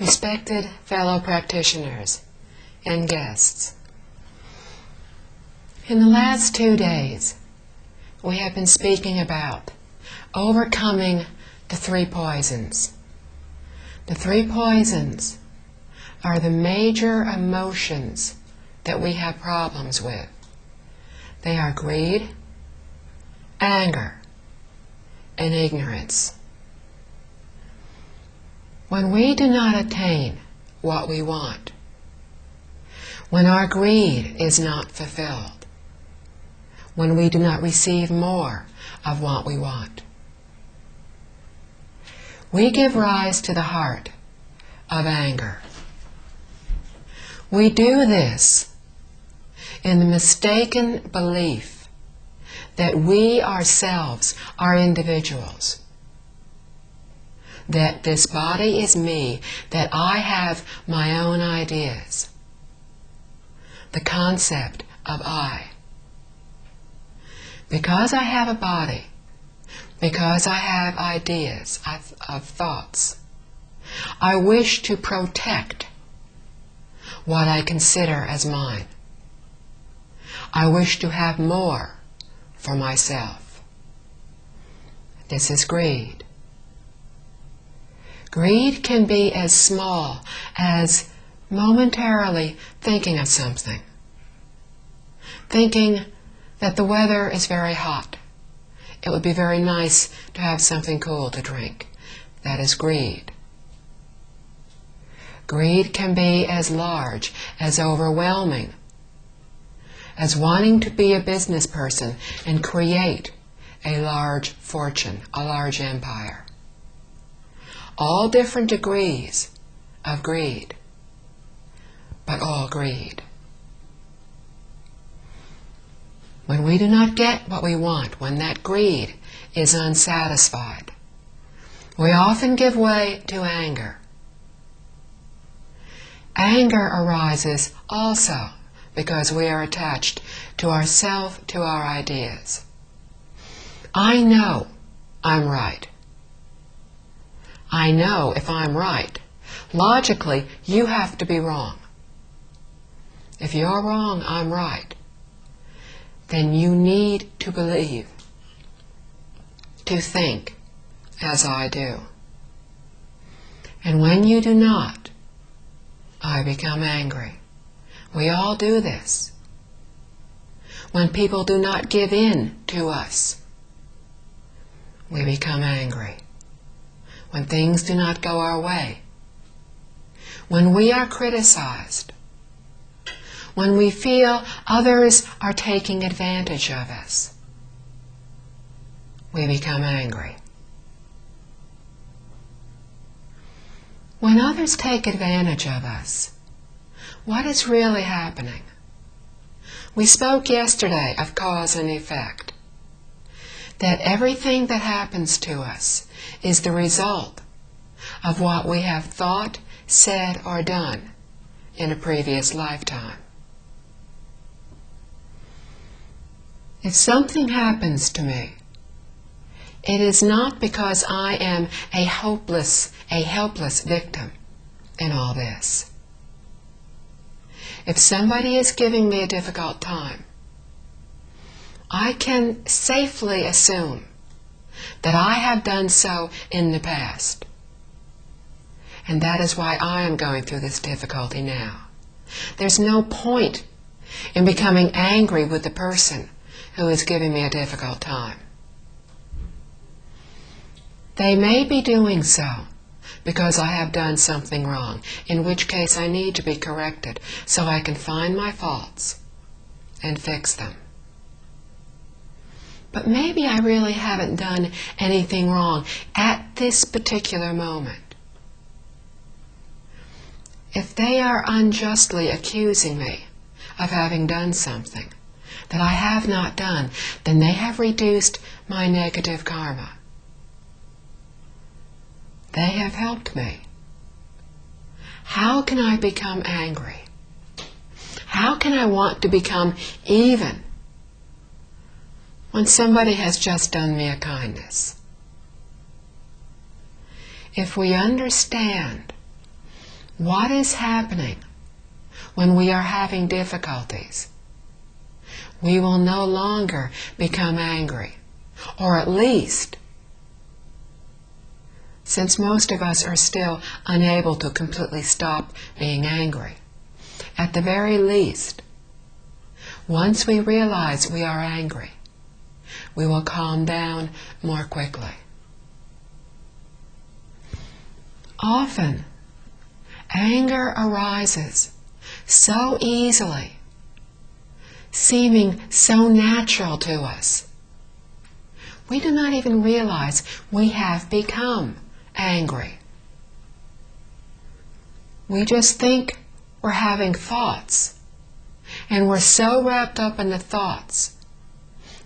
Respected fellow practitioners and guests, in the last 2 days we have been speaking about overcoming the 3 poisons. The 3 poisons are the major emotions that we have problems with. They are greed, anger, and ignorance. When we do not attain what we want, when our greed is not fulfilled, when we do not receive more of what we want, we give rise to the heart of anger. We do this in the mistaken belief that we ourselves are individuals, that this body is me, that I have my own ideas, the concept of I. Because I have a body, because I have ideas of thoughts, I wish to protect what I consider as mine. I wish to have more for myself. This is greed. Greed can be as small as momentarily thinking of something. Thinking that the weather is very hot. It would be very nice to have something cool to drink. That is greed. Greed can be as large, as overwhelming, as wanting to be a business person and create a large fortune, a large empire. All different degrees of greed, but all greed. When we do not get what we want, when that greed is unsatisfied, we often give way to anger. Anger arises also because we are attached to ourself, to our ideas. I know I'm right. I know if I'm right, logically, you have to be wrong. If you're wrong, I'm right. Then you need to believe, to think as I do. And when you do not, I become angry. We all do this. When people do not give in to us, we become angry. When things do not go our way, when we are criticized, when we feel others are taking advantage of us, we become angry. When others take advantage of us, what is really happening? We spoke yesterday of cause and effect, that everything that happens to us is the result of what we have thought, said, or done in a previous lifetime. If something happens to me, it is not because I am a helpless victim in all this. If somebody is giving me a difficult time, I can safely assume that I have done so in the past. And that is why I am going through this difficulty now. There's no point in becoming angry with the person who is giving me a difficult time. They may be doing so because I have done something wrong, in which case I need to be corrected so I can find my faults and fix them. But maybe I really haven't done anything wrong at this particular moment. If they are unjustly accusing me of having done something that I have not done, then they have reduced my negative karma. They have helped me. How can I become angry? How can I want to become even when somebody has just done me a kindness? If we understand what is happening when we are having difficulties, we will no longer become angry. Or at least, since most of us are still unable to completely stop being angry, at the very least, once we realize we are angry, we will calm down more quickly. Often, anger arises so easily, seeming so natural to us. We do not even realize we have become angry. We just think we're having thoughts, and we're so wrapped up in the thoughts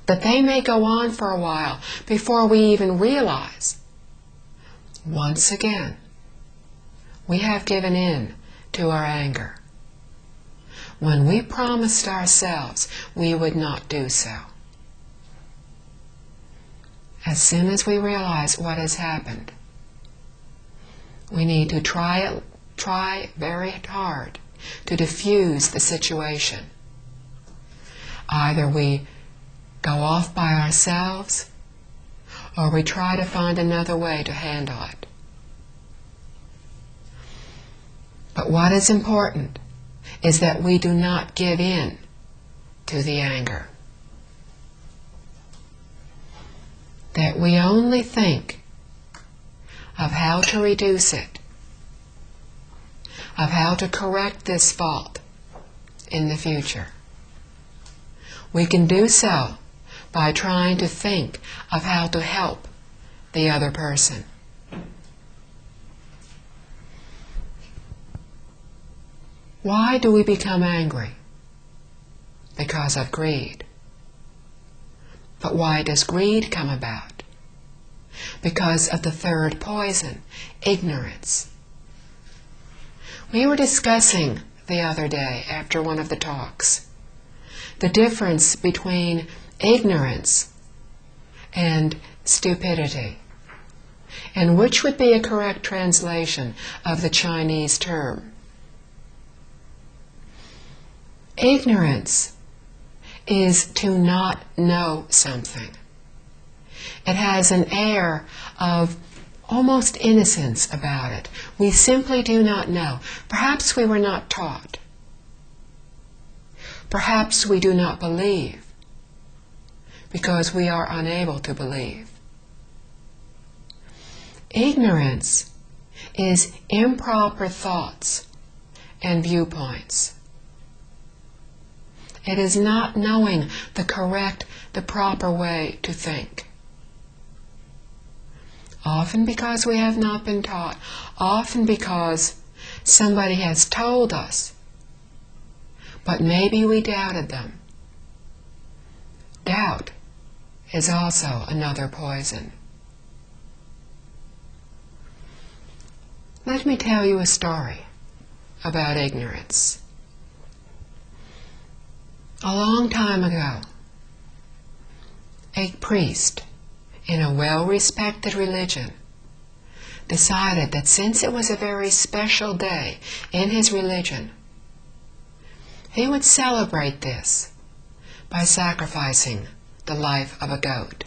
that they may go on for a while before we even realize, once again, we have given in to our anger, when we promised ourselves we would not do so. As soon as we realize what has happened, we need to try very hard to diffuse the situation. Either we go off by ourselves, or we try to find another way to handle it. But what is important is that we do not give in to the anger. That we only think of how to reduce it, of how to correct this fault in the future. We can do so by trying to think of how to help the other person. Why do we become angry? Because of greed. But why does greed come about? Because of the third poison, ignorance. We were discussing the other day, after one of the talks, the difference between ignorance and stupidity, and which would be a correct translation of the Chinese term. Ignorance is to not know something. It has an air of almost innocence about it. We simply do not know. Perhaps we were not taught. Perhaps we do not believe because we are unable to believe. Ignorance is improper thoughts and viewpoints. It is not knowing the proper way to think. Often because we have not been taught, often because somebody has told us, but maybe we doubted them. Doubt is also another poison. Let me tell you a story about ignorance. A long time ago, a priest in a well-respected religion decided that since it was a very special day in his religion, he would celebrate this by sacrificing the life of a goat.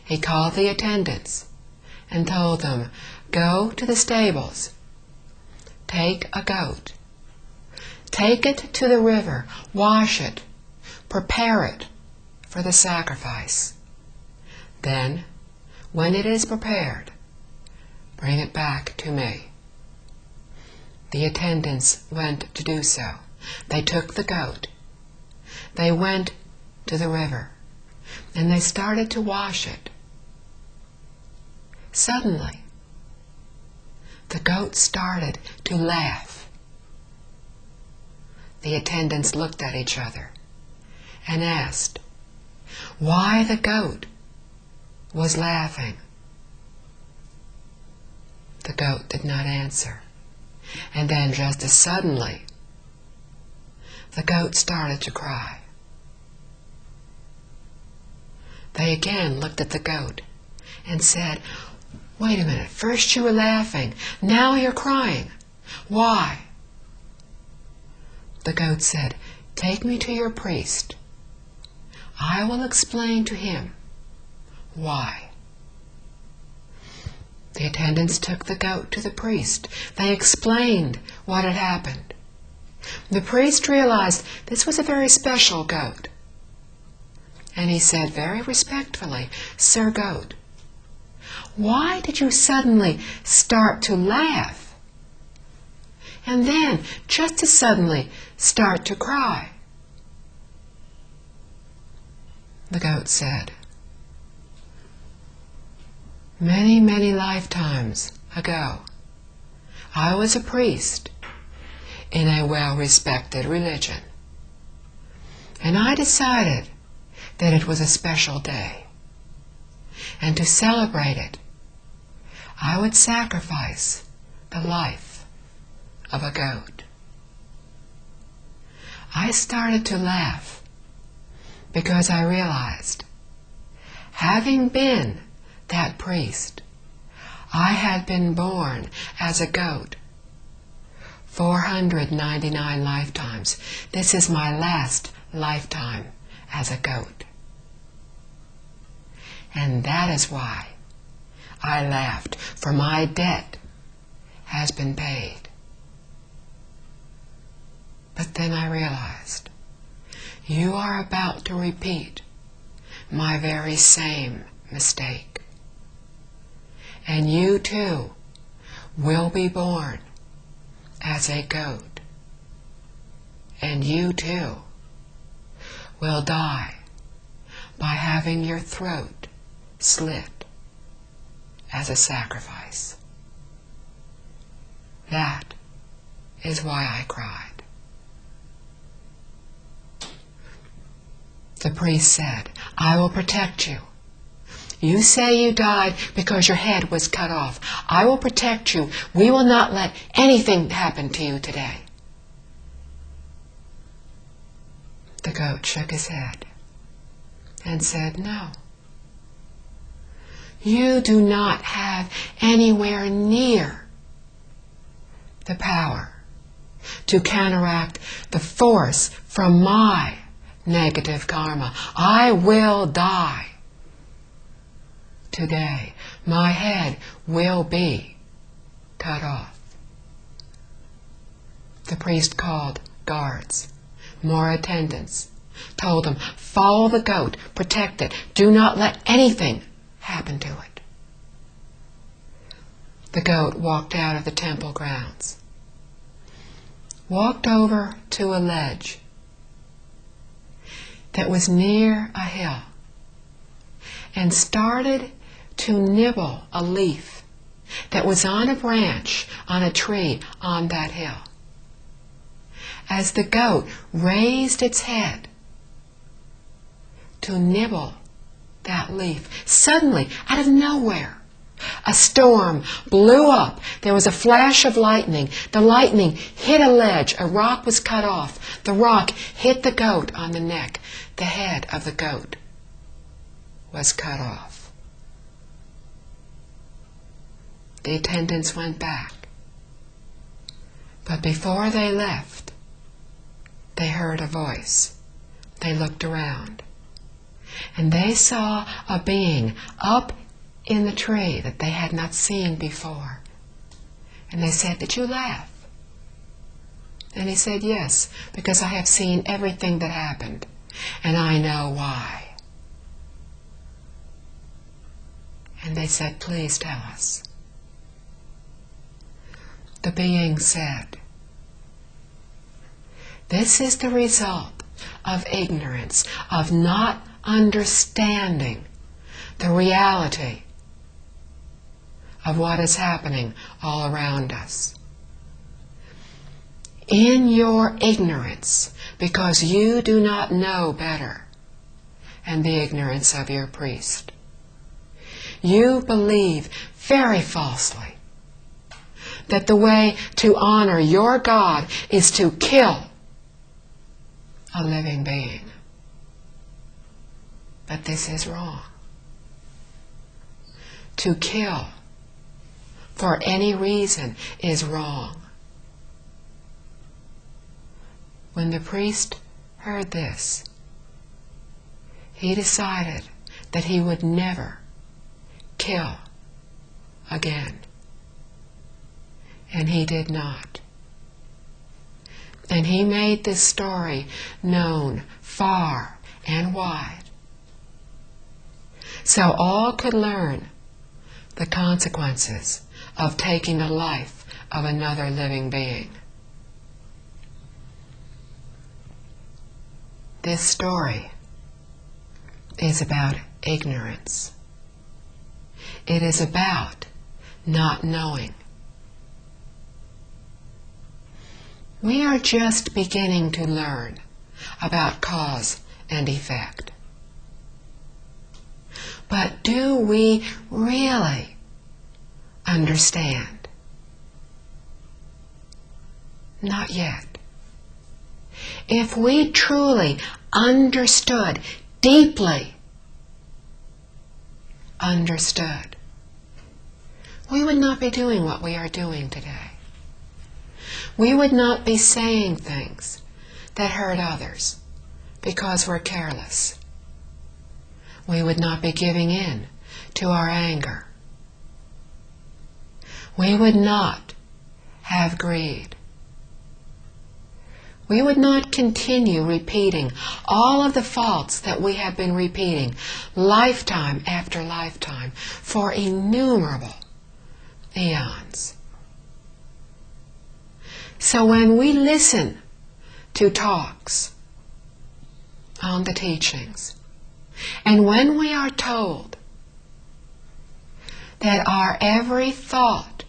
He called the attendants and told them, "Go to the stables, take a goat, take it to the river, wash it, prepare it for the sacrifice. Then, when it is prepared, bring it back to me." The attendants went to do so. They took the goat. They went to the river, and they started to wash it. Suddenly, the goat started to laugh. The attendants looked at each other and asked why the goat was laughing. The goat did not answer. And then just as suddenly, the goat started to cry. They again looked at the goat and said, "Wait a minute, first you were laughing, now you're crying. Why? The goat said, "Take me to your priest. I will explain to him why." The attendants took the goat to the priest. They explained what had happened. The priest realized this was a very special goat. And he said very respectfully, "Sir Goat, why did you suddenly start to laugh? And then, just as suddenly, start to cry?" The goat said, "Many, many lifetimes ago, I was a priest in a well-respected religion, and I decided that it was a special day, and to celebrate it, I would sacrifice the life of a goat. I started to laugh because I realized, having been that priest, I had been born as a goat 499 lifetimes. This is my last lifetime as a goat. And that is why I laughed, for my debt has been paid." But then I realized, you are about to repeat my very same mistake. And you too will be born as a goat. And you too will die by having your throat slit as a sacrifice. That is why I cried." The priest said, "I will protect you. You say you died because your head was cut off. I will protect you. We will not let anything happen to you today." The goat shook his head and said, "No. You do not have anywhere near the power to counteract the force from my negative karma. I will die today. My head will be cut off." The priest called guards, more attendants, told them, "Follow the goat, protect it, do not let anything happen to it." The goat walked out of the temple grounds, walked over to a ledge that was near a hill, and started to nibble a leaf that was on a branch on a tree on that hill. As the goat raised its head to nibble that leaf, suddenly, out of nowhere, a storm blew up. There was a flash of lightning. The lightning hit a ledge. A rock was cut off. The rock hit the goat on the neck. The head of the goat was cut off. The attendants went back. But before they left, they heard a voice. They looked around, and they saw a being up in the tree that they had not seen before. And they said, "Did you laugh?" And he said, "Yes, because I have seen everything that happened, and I know why." And they said, "Please tell us." The being said, "This is the result of ignorance, of not understanding the reality of what is happening all around us. In your ignorance, because you do not know better, and the ignorance of your priest, you believe very falsely that the way to honor your God is to kill a living being. But this is wrong. To kill for any reason is wrong. When the priest heard this, he decided that he would never kill again. And he did not. And he made this story known far and wide, so all could learn the consequences of taking the life of another living being. This story is about ignorance. It is about not knowing. We are just beginning to learn about cause and effect. But do we really understand? Not yet. If we truly understood, deeply understood, we would not be doing what we are doing today. We would not be saying things that hurt others because we're careless. We would not be giving in to our anger. We would not have greed. We would not continue repeating all of the faults that we have been repeating lifetime after lifetime for innumerable eons. So when we listen to talks on the teachings, and when we are told that our every thought,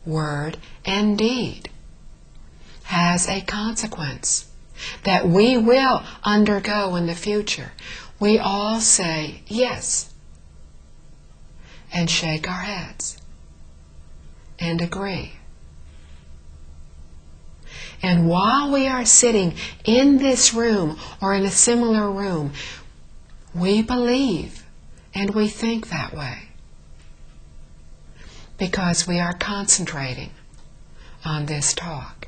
word, and deed has a consequence that we will undergo in the future, we all say yes and shake our heads and agree. And while we are sitting in this room or in a similar room, we believe and we think that way because we are concentrating on this talk.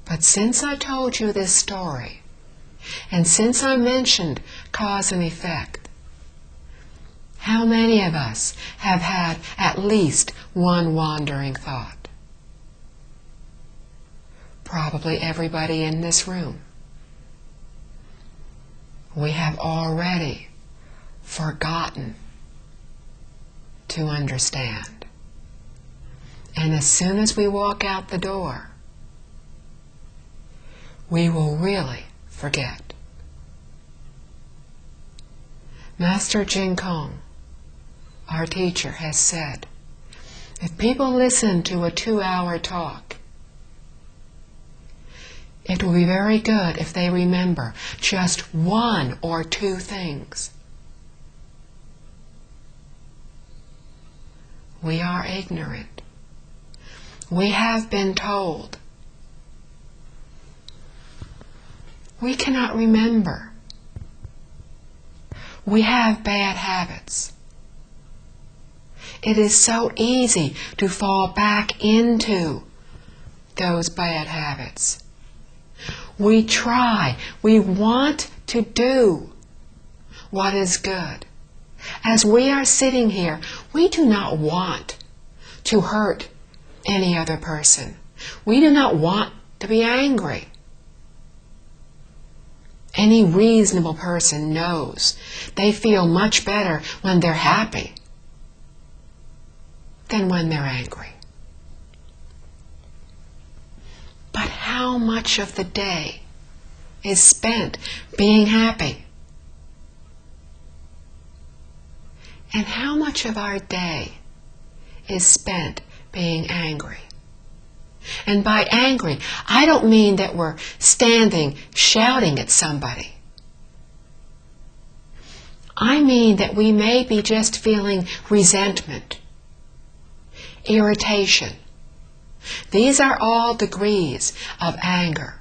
But since I told you this story, and since I mentioned cause and effect, how many of us have had at least one wandering thought? Probably everybody in this room. We have already forgotten to understand. And as soon as we walk out the door, we will really forget. Master Jing Kong, our teacher, has said, if people listen to a 2-hour talk, it will be very good if they remember just 1 or 2 things. We are ignorant. We have been told. We cannot remember. We have bad habits. It is so easy to fall back into those bad habits. We try, we want to do what is good. As we are sitting here, we do not want to hurt any other person. We do not want to be angry. Any reasonable person knows they feel much better when they're happy than when they're angry. But how much of the day is spent being happy? And how much of our day is spent being angry? And by angry, I don't mean that we're standing shouting at somebody. I mean that we may be just feeling resentment, irritation. These are all degrees of anger.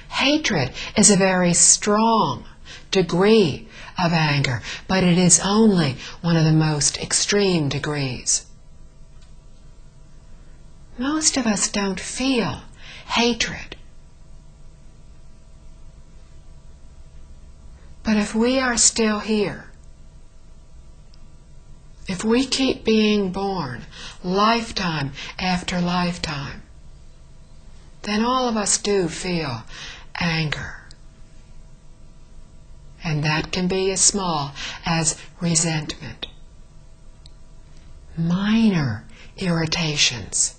Hatred is a very strong degree of anger, but it is only one of the most extreme degrees. Most of us don't feel hatred. But if we are still here, if we keep being born lifetime after lifetime, then all of us do feel anger. And that can be as small as resentment, minor irritations.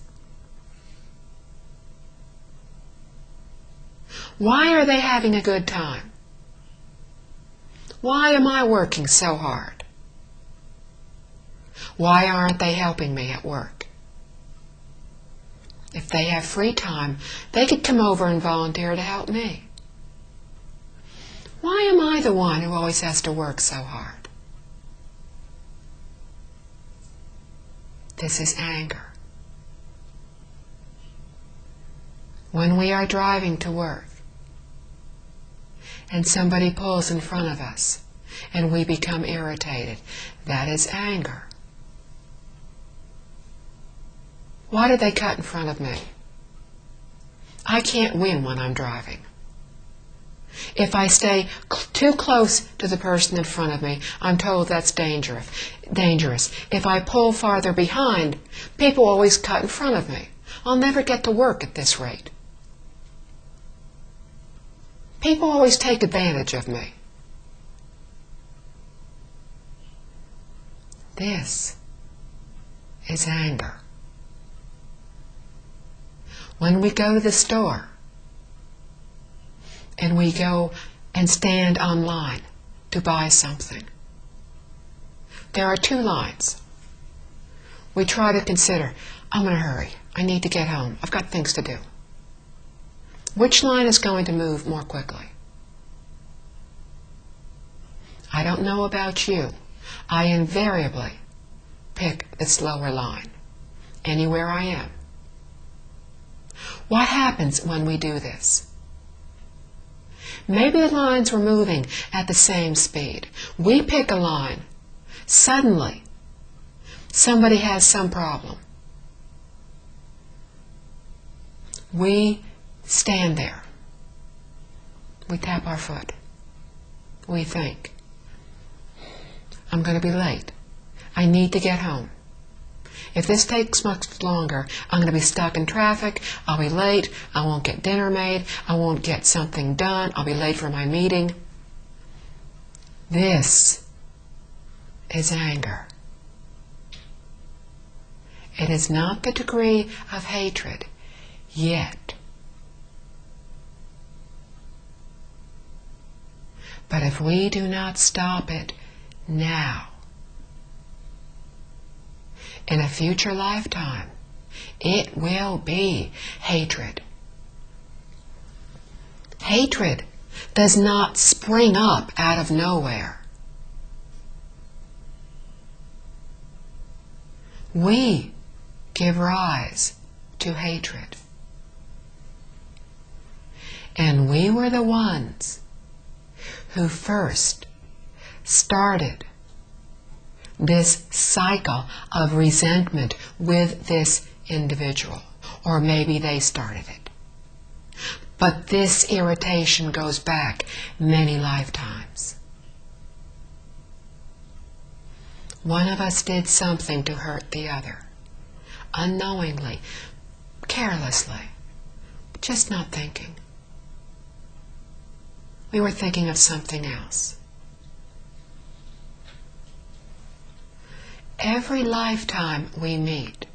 Why are they having a good time? Why am I working so hard? Why aren't they helping me at work? If they have free time, they could come over and volunteer to help me. Why am I the one who always has to work so hard? This is anger. When we are driving to work, and somebody pulls in front of us, and we become irritated, that is anger. Why did they cut in front of me? I can't win when I'm driving. If I stay too close to the person in front of me, I'm told that's dangerous. If I pull farther behind, people always cut in front of me. I'll never get to work at this rate. People always take advantage of me. This is anger. When we go to the store, and we go and stand online to buy something, there are two lines. We try to consider, I'm in a hurry. I need to get home. I've got things to do. Which line is going to move more quickly? I don't know about you. I invariably pick the slower line, anywhere I am. What happens when we do this? Maybe the lines were moving at the same speed. We pick a line. Suddenly, somebody has some problem. We stand there. We tap our foot. We think, I'm going to be late. I need to get home. If this takes much longer, I'm going to be stuck in traffic. I'll be late. I won't get dinner made. I won't get something done. I'll be late for my meeting. This is anger. It is not the degree of hatred yet. But if we do not stop it now, in a future lifetime, it will be hatred. Hatred does not spring up out of nowhere. We give rise to hatred. And we were the ones who first started this cycle of resentment with this individual. Or maybe they started it. But this irritation goes back many lifetimes. One of us did something to hurt the other, unknowingly, carelessly, just not thinking. We were thinking of something else. Every lifetime we meet,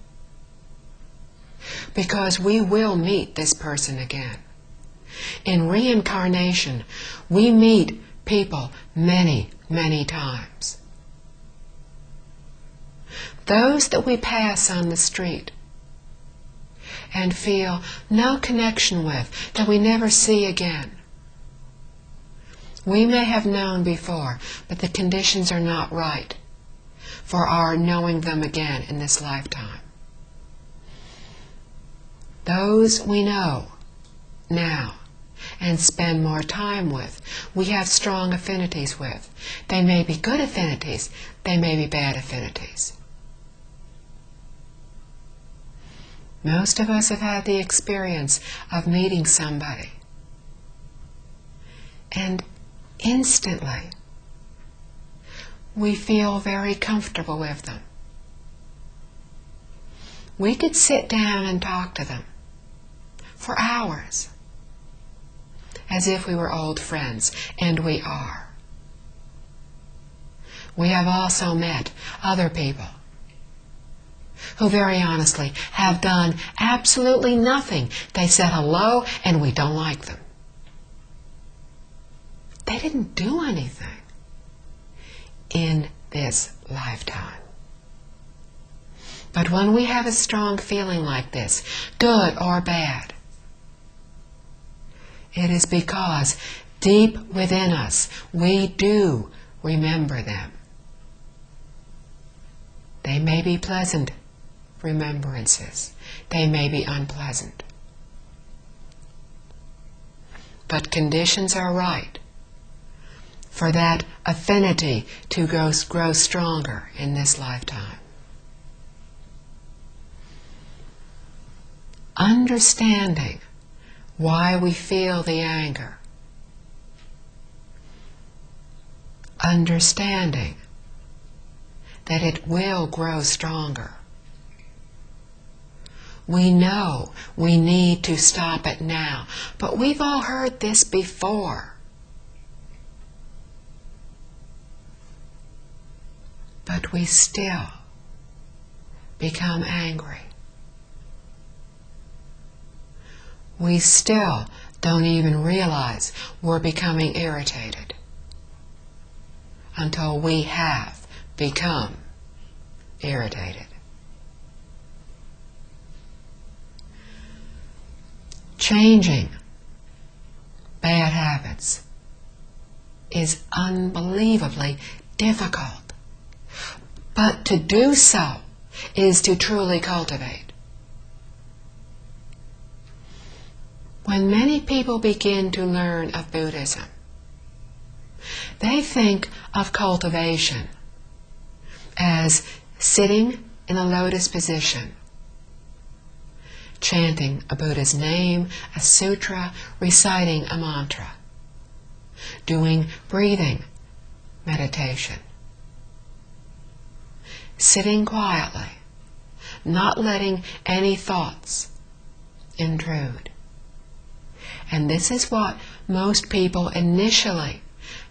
because we will meet this person again. In reincarnation, we meet people many, many times. Those that we pass on the street and feel no connection with, that we never see again. We may have known before, but the conditions are not right for our knowing them again in this lifetime. Those we know now and spend more time with, we have strong affinities with. They may be good affinities, they may be bad affinities. Most of us have had the experience of meeting somebody, and instantly we feel very comfortable with them. We could sit down and talk to them for hours, as if we were old friends, and we are. We have also met other people who very honestly have done absolutely nothing. They said hello and we don't like them. They didn't do anything in this lifetime. But when we have a strong feeling like this, good or bad, it is because deep within us we do remember them. They may be pleasant remembrances. They may be unpleasant. But conditions are right for that affinity to grow stronger in this lifetime. Understanding why we feel the anger. Understanding that it will grow stronger. We know we need to stop it now, but we've all heard this before. But we still become angry. We still don't even realize we're becoming irritated until we have become irritated. Changing bad habits is unbelievably difficult, but to do so is to truly cultivate. When many people begin to learn of Buddhism, they think of cultivation as sitting in a lotus position, chanting a Buddha's name, a sutra, reciting a mantra, doing breathing meditation, sitting quietly, not letting any thoughts intrude. And this is what most people initially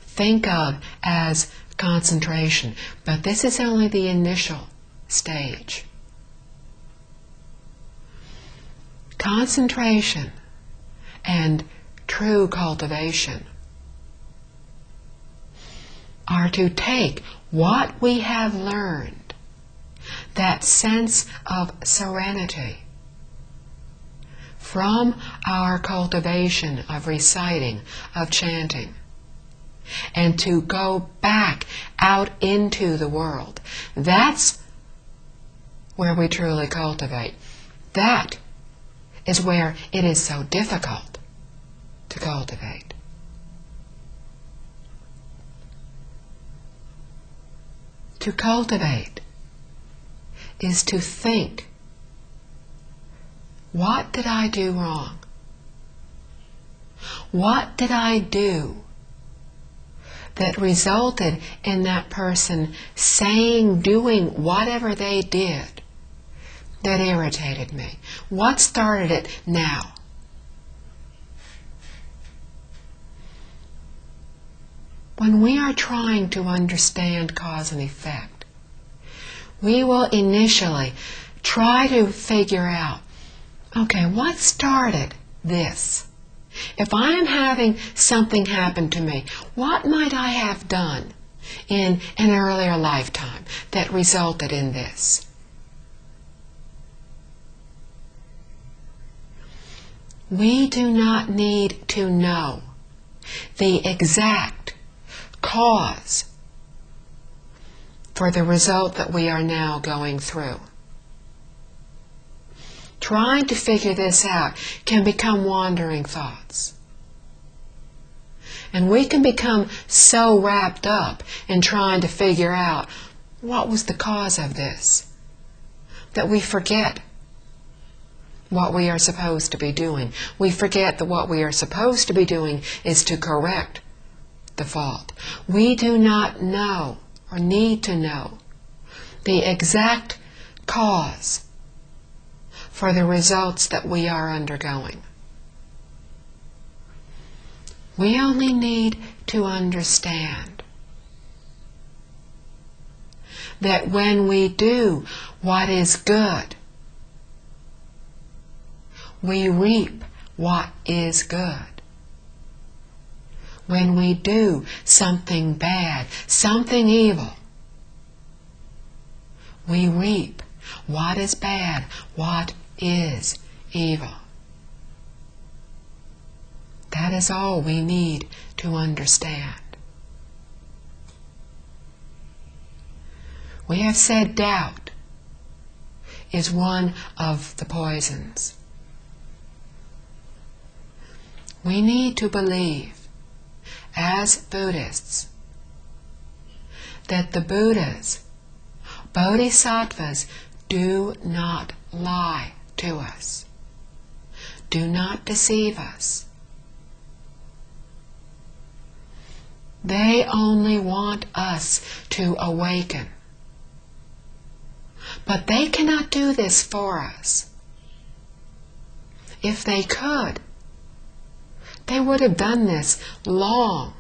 think of as concentration, but this is only the initial stage. Concentration and true cultivation are to take what we have learned, that sense of serenity, from our cultivation of reciting, of chanting, and to go back out into the world. That's where we truly cultivate. That is where it is so difficult to cultivate. To cultivate is to think, what did I do wrong? What did I do that resulted in that person saying, doing whatever they did that irritated me? What started it now? When we are trying to understand cause and effect, we will initially try to figure out, okay, what started this? If I am having something happen to me, what might I have done in an earlier lifetime that resulted in this? We do not need to know the exact cause for the result that we are now going through. Trying to figure this out can become wandering thoughts. And we can become so wrapped up in trying to figure out what was the cause of this that we forget what we are supposed to be doing. We forget that what we are supposed to be doing is to correct the fault. We do not know or need to know the exact cause for the results that we are undergoing. We only need to understand that when we do what is good, we reap what is good. When we do something bad, something evil, we reap what is bad, what is evil. That is all we need to understand. We have said doubt is one of the poisons. We need to believe, as Buddhists, that the Buddhas, Bodhisattvas, do not lie to us, do not deceive us. They only want us to awaken. But they cannot do this for us. If they could, they would have done this long,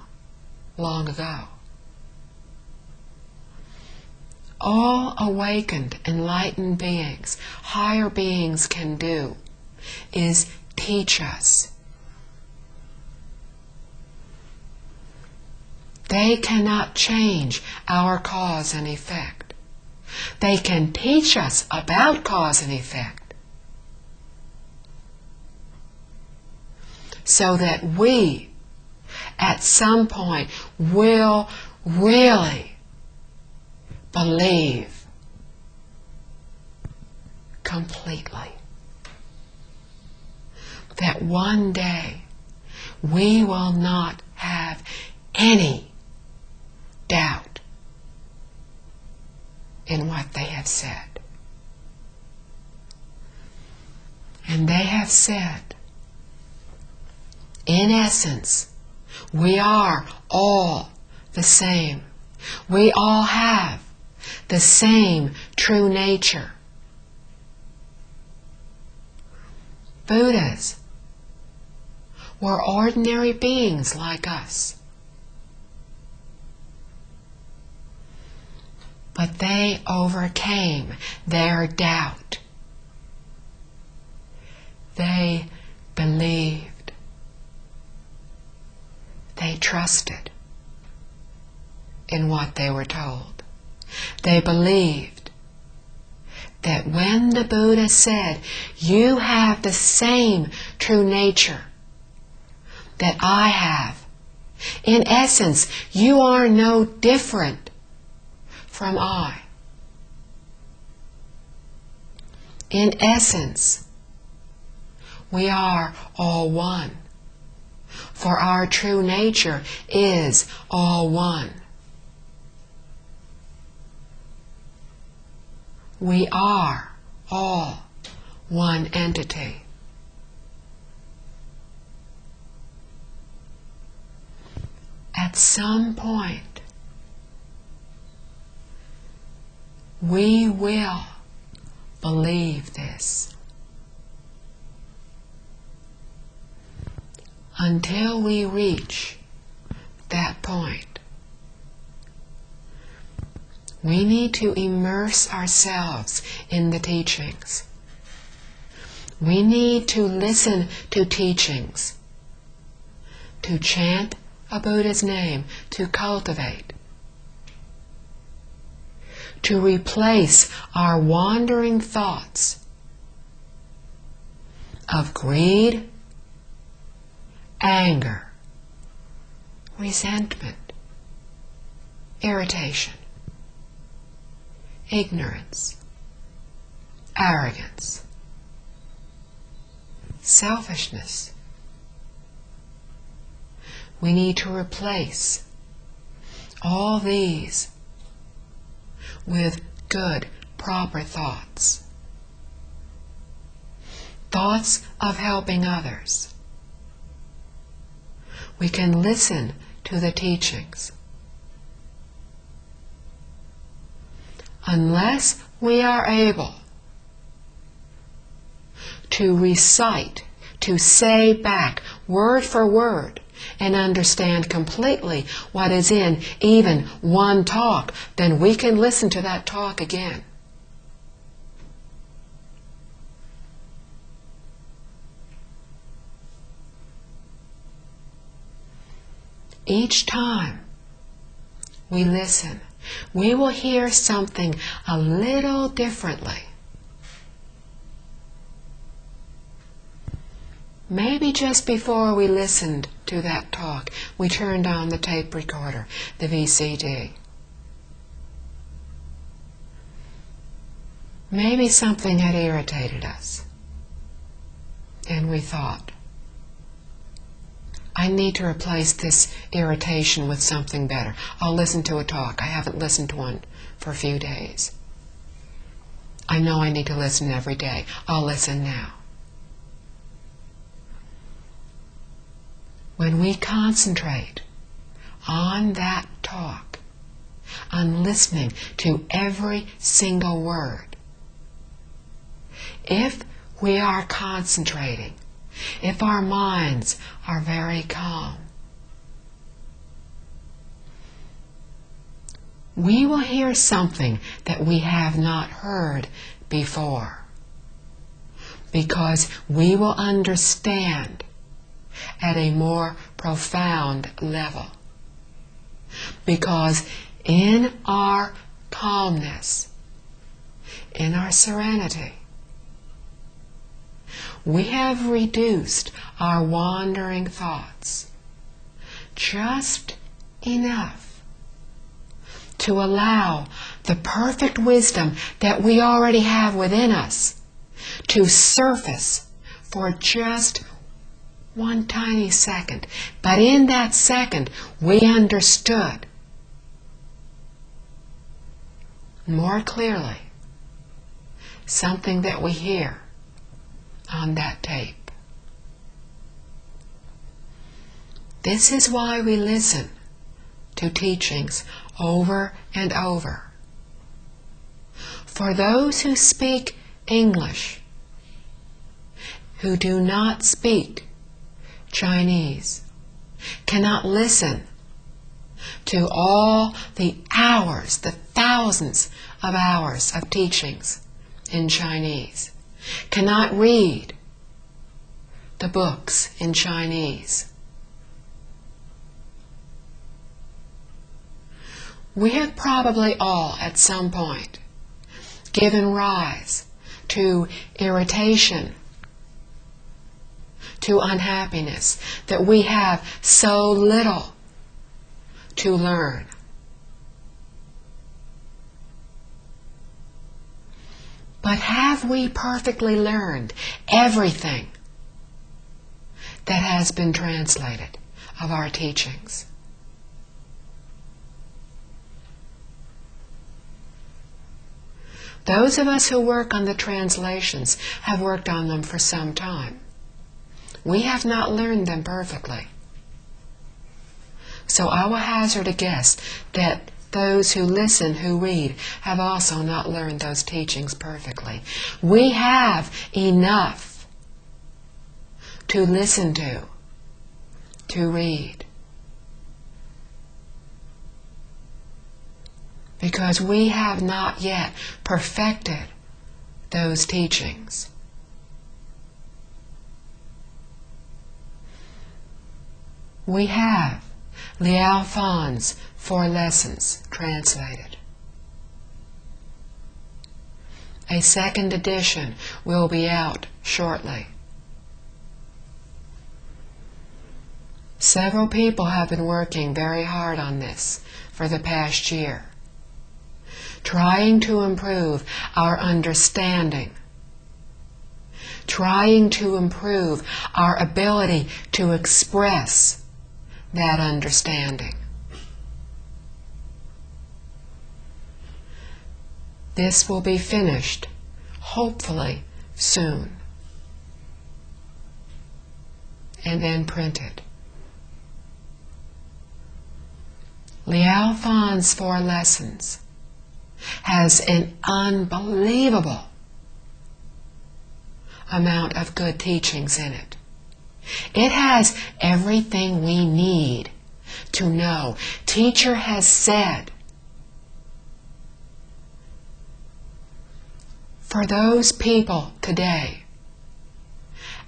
long ago. All awakened, enlightened beings, higher beings can do is teach us. They cannot change our cause and effect. They can teach us about cause and effect so that we, at some point, will really believe completely that one day we will not have any doubt in what they have said. And they have said, in essence, we are all the same. We all have the same true nature. Buddhas were ordinary beings like us. But they overcame their doubt. They believed. They trusted in what they were told. They believed that when the Buddha said, "You have the same true nature that I have," in essence, you are no different from I. In essence, we are all one, for our true nature is all one. We are all one entity. At some point, we will believe this. Until we reach that point, we need to immerse ourselves in the teachings. We need to listen to teachings, to chant a Buddha's name, to cultivate, to replace our wandering thoughts of greed, anger, resentment, irritation, ignorance, arrogance, selfishness. We need to replace all these with good, proper thoughts. thoughts of helping others. We can listen to the teachings. Unless we are able to recite, to say back word for word, and understand completely what is in even one talk, then we can listen to that talk again. Each time we listen, we will hear something a little differently. Maybe just before we listened to that talk, we turned on the tape recorder, the VCD. Maybe something had irritated us, and we thought, I need to replace this irritation with something better. I'll listen to a talk. I haven't listened to one for a few days. I know I need to listen every day. I'll listen now. When we concentrate on that talk, on listening to every single word, if we are concentrating, if our minds are very calm, we will hear something that we have not heard before, because we will understand at a more profound level. Because in our calmness, in our serenity, we have reduced our wandering thoughts just enough to allow the perfect wisdom that we already have within us to surface for just one tiny second. But in that second, we understood more clearly something that we hear on that tape. This is why we listen to teachings over and over. For those who speak English, who do not speak Chinese, cannot listen to all the hours, the thousands of hours of teachings in Chinese, cannot read the books in Chinese. We have probably all, at some point, given rise to irritation, to unhappiness, that we have so little to learn. But have we perfectly learned everything that has been translated of our teachings? Those of us who work on the translations have worked on them for some time. We have not learned them perfectly. So I will hazard a guess that those who listen, who read, have also not learned those teachings perfectly. We have enough to listen to read, because we have not yet perfected those teachings. We have Liao Fan's 4 Lessons translated. A second edition will be out shortly. Several people have been working very hard on this for the past year, trying to improve our understanding, trying to improve our ability to express that understanding. This will be finished, hopefully, soon. and then printed. Liao Fan's 4 Lessons has an unbelievable amount of good teachings in it. It has everything we need to know. Teacher has said, for those people today,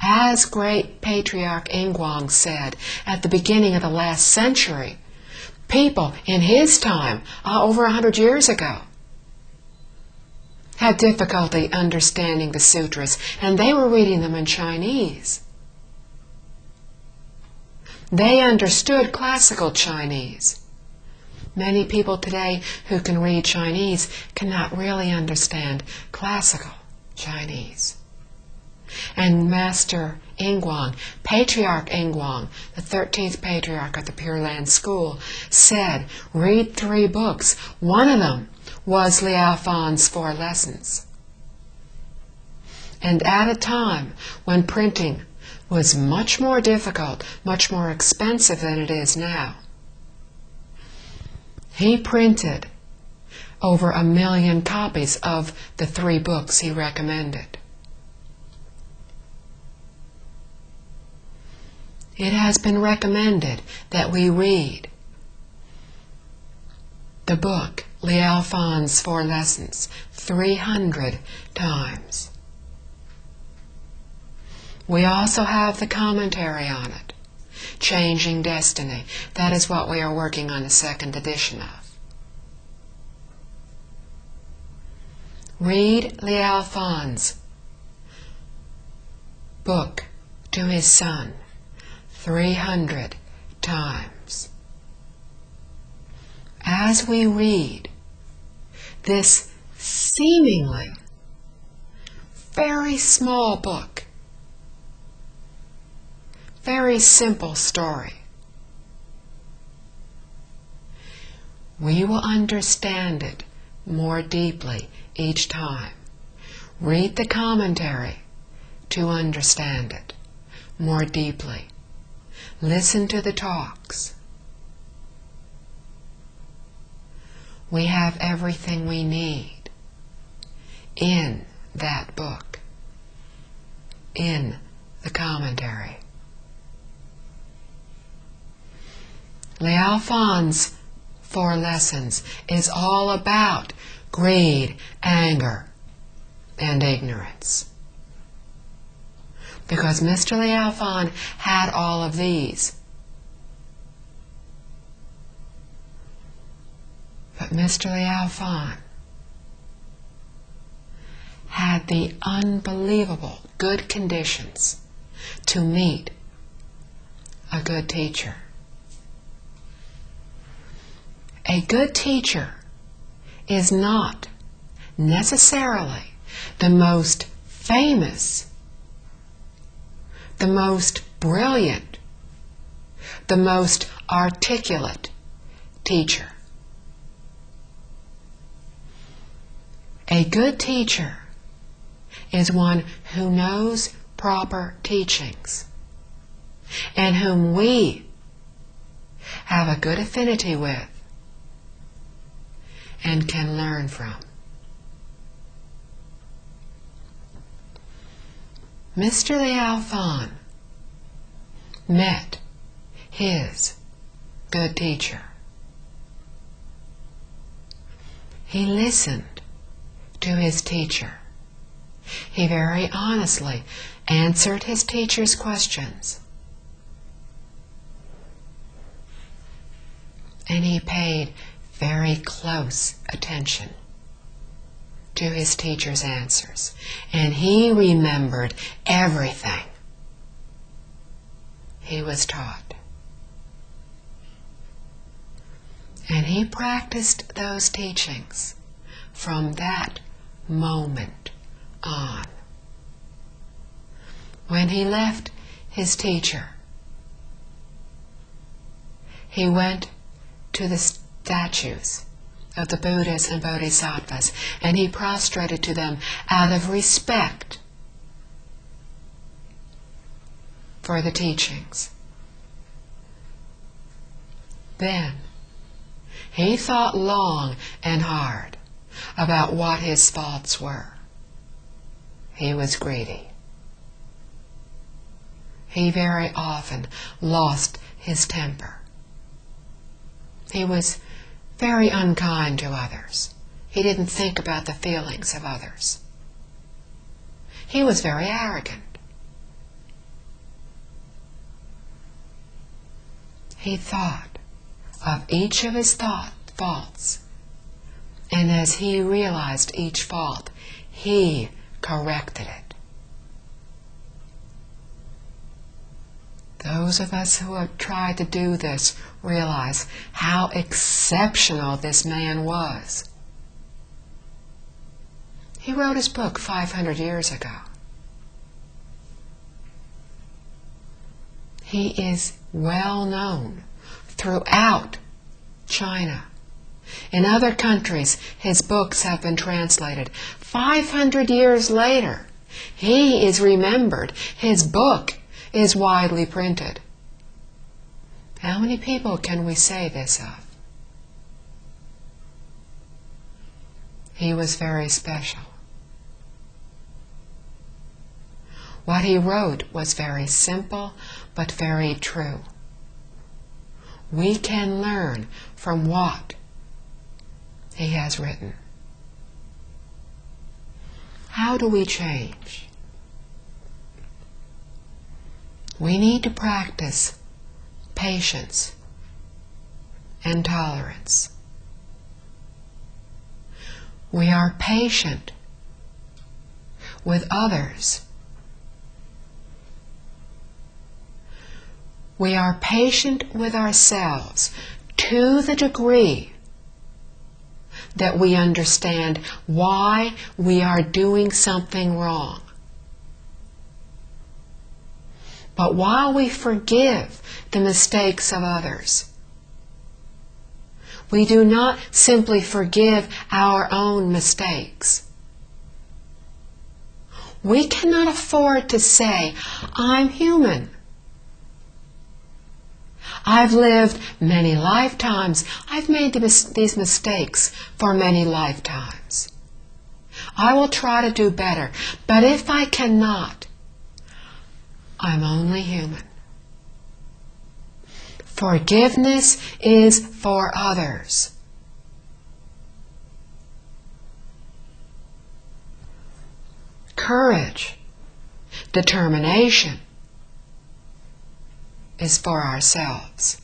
as great Patriarch Ingguang said at the beginning of the last century, people in his time, over 100 years ago, had difficulty understanding the sutras, and they were reading them in Chinese. They understood classical Chinese. Many people today who can read Chinese cannot really understand classical Chinese. And Master Ingguang, Patriarch Ingguang, the 13th Patriarch of the Pure Land School, said, read 3 books. One of them was Liao Fan's 4 Lessons. And at a time when printing was much more difficult, much more expensive than it is now, he printed over 1 million copies of the 3 books he recommended. It has been recommended that we read the book Liao Fan's 4 Lessons 300 times. We also have the commentary on it, Changing Destiny. That is what we are working on the 2nd edition of. Read Liao Fan's book to his son 300 times. As we read this seemingly very small book, very simple story, we will understand it more deeply each time. Read the commentary to understand it more deeply. Listen to the talks. We have everything we need in that book, in the commentary. Liao Fan's 4 Lessons is all about greed, anger, and ignorance. Because Mr. Liao Fan had all of these. But Mr. Liao Fan had the unbelievable good conditions to meet a good teacher. A good teacher is not necessarily the most famous, the most brilliant, the most articulate teacher. A good teacher is one who knows proper teachings and whom we have a good affinity with and can learn from. Mr. Liao Fan met his good teacher. He listened to his teacher. He very honestly answered his teacher's questions. And he paid very close attention to his teacher's answers. And he remembered everything he was taught. And he practiced those teachings from that moment on. When he left his teacher, he went to the statues of the Buddhas and Bodhisattvas, and he prostrated to them out of respect for the teachings. Then he thought long and hard about what his faults were. He was greedy. He very often lost his temper. He was very unkind to others. He didn't think about the feelings of others. He was very arrogant. He thought of each of his faults, and as he realized each fault, he corrected it. Those of us who have tried to do this realize how exceptional this man was. He wrote his book 500 years ago. He is well known throughout China. In other countries, his books have been translated. 500 years later, he is remembered. His book is widely printed. How many people can we say this of? He was very special. What he wrote was very simple, but very true. We can learn from what he has written. How do we change? We need to practice patience and tolerance. We are patient with others. We are patient with ourselves to the degree that we understand why we are doing something wrong. But while we forgive the mistakes of others, we do not simply forgive our own mistakes. We cannot afford to say, I'm human. I've lived many lifetimes. I've made these mistakes for many lifetimes. I will try to do better. But if I cannot, I'm only human. Forgiveness is for others. Courage, determination is for ourselves.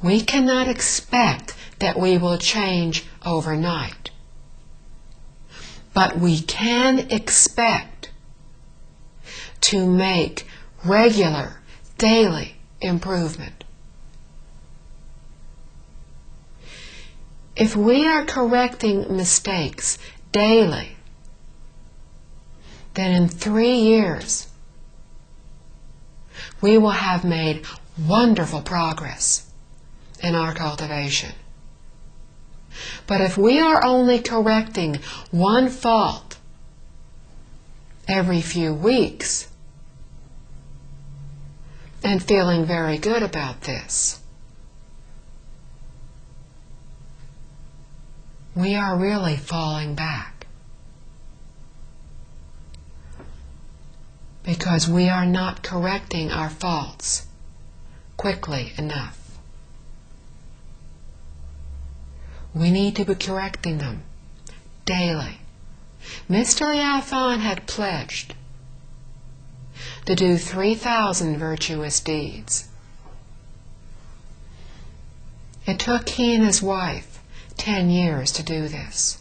We cannot expect that we will change overnight. But we can expect to make regular, daily improvement. If we are correcting mistakes daily, then in 3 years, we will have made wonderful progress in our cultivation. But if we are only correcting one fault every few weeks and feeling very good about this, we are really falling back. Because we are not correcting our faults quickly enough. We need to be correcting them daily. Mr. Liao Fan had pledged to do 3,000 virtuous deeds. It took he and his wife 10 years to do this.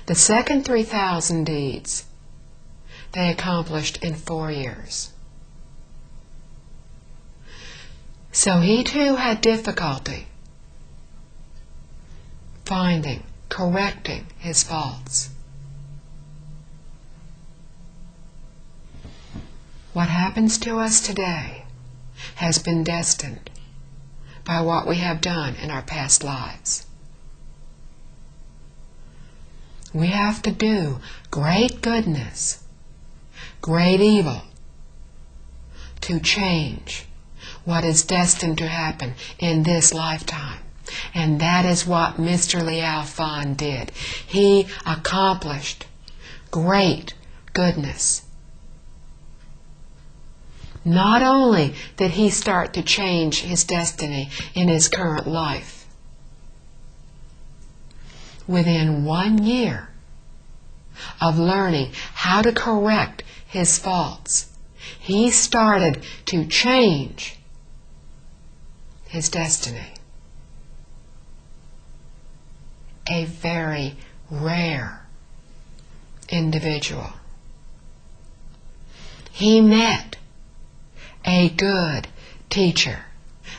The second 3,000 deeds they accomplished in 4 years. So he too had difficulty correcting his faults. What happens to us today has been destined by what we have done in our past lives. We have to do great goodness, great evil, to change what is destined to happen in this lifetime. And that is what Mr. Liao Fan did. He accomplished great goodness. Not only did he start to change his destiny in his current life, within 1 year of learning how to correct his faults, he started to change his destiny. A very rare individual. He met a good teacher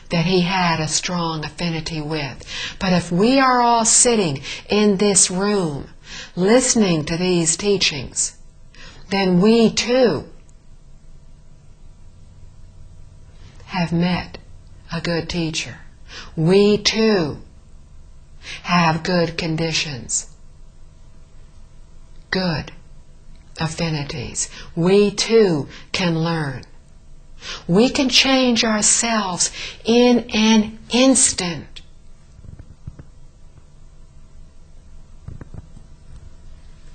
that he had a strong affinity with. But if we are all sitting in this room listening to these teachings, then we too have met a good teacher. We too have good conditions, good affinities. We too can learn. We can change ourselves in an instant.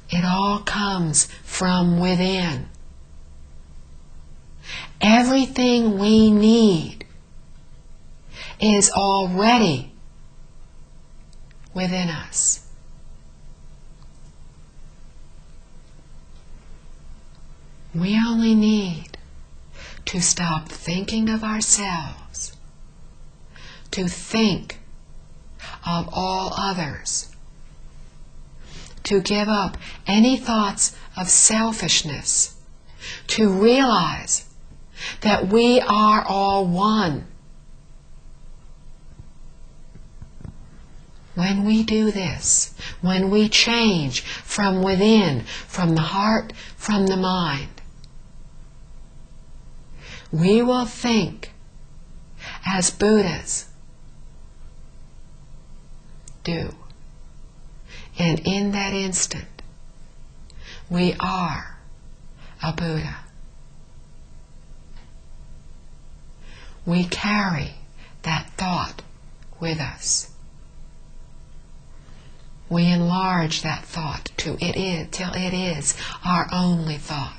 It all comes from within. Everything we need is already within us. We only need to stop thinking of ourselves, to think of all others, to give up any thoughts of selfishness, to realize that we are all one. When we do this, when we change from within, from the heart, from the mind, we will think as Buddhas do. And in that instant, we are a Buddha. We carry that thought with us. We enlarge that thought till it is our only thought.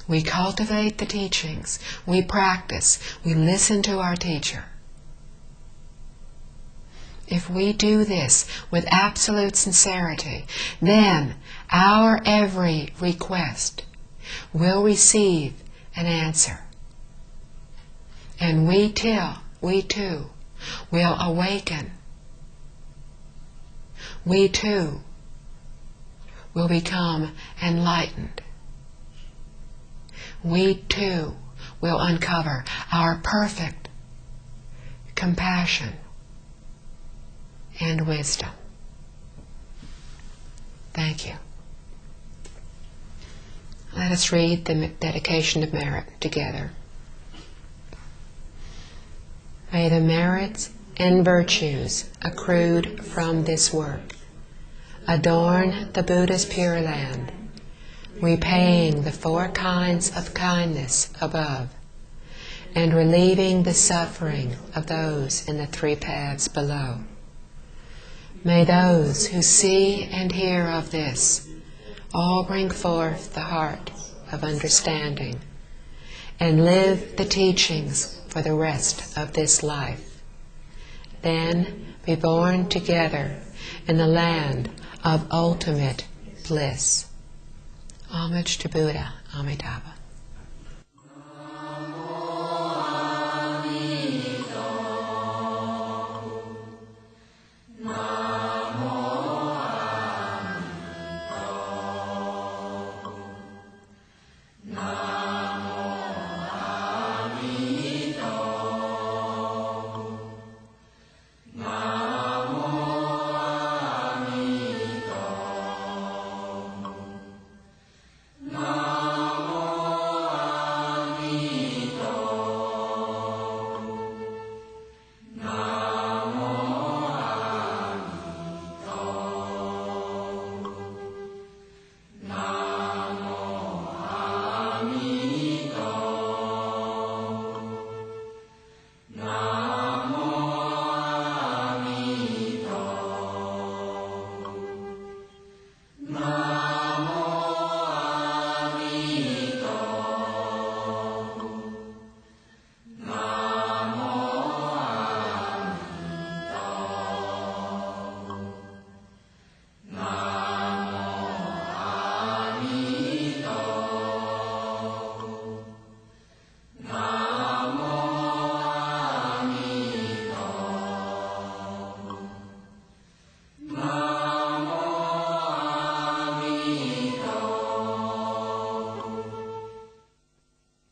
We cultivate the teachings, we practice, we listen to our teacher. If we do this with absolute sincerity, then our every request will receive an answer. And we too will awaken. We too will become enlightened. We too will uncover our perfect compassion and wisdom. Thank you. Let us read the dedication of merit together. May the merits and virtues accrued from this work adorn the Buddha's Pure Land, repaying the 4 kinds of kindness above, and relieving the suffering of those in the 3 paths below. May those who see and hear of this all bring forth the heart of understanding and live the teachings for the rest of this life. Then be born together in the land of ultimate bliss. Homage to Buddha, Amitabha.